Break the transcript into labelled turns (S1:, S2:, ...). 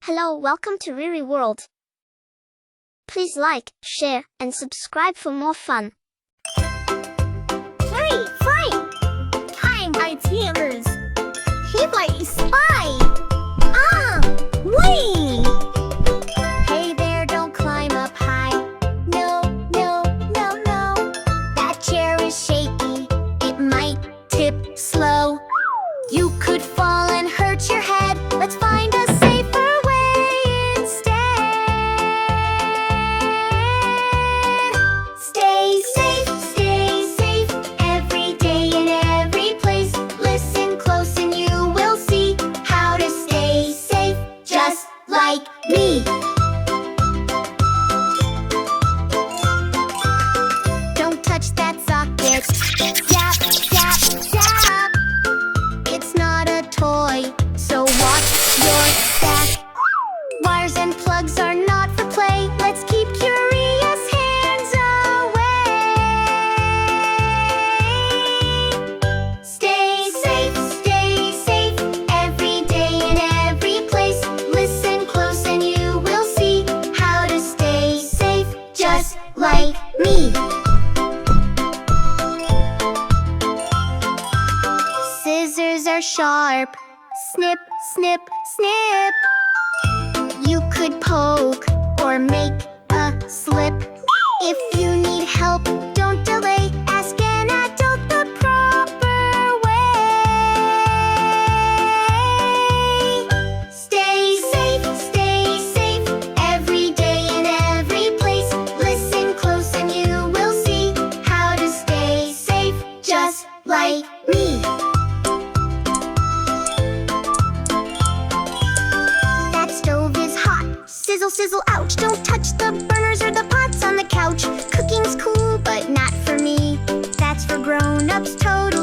S1: Hello, welcome to Riri World. Please like, share, and subscribe for more fun.
S2: Hey, fine! Time by toddlers. He plays spy! Wait! Hey there, don't climb up high. No, no, no, no. That chair is shaky. It might tip slow. You could fall and hurt your head. Let's find a safer way instead. Stay safe every day in every place. Listen close and you will see how to stay safe, just like me. Don't touch that socket. Zap, zap, zap. It's not a toy, so watch your back. Wires and plugs are not for play. Let's keep curious hands away. Stay safe every day in every place. Listen close and you will see how to stay safe, just like me. Scissors are sharp. Snip, snip, snip. You could poke or make a slip. If you need help, don't delay. Ask an adult the proper way. Stay safe every day in every place. Listen close and you will see how to stay safe, just like me. That stove is hot. Sizzle, sizzle, ouch. Don't touch the burners or the pots on the couch. Cooking's cool, but not for me. That's for grown-ups, toddlers.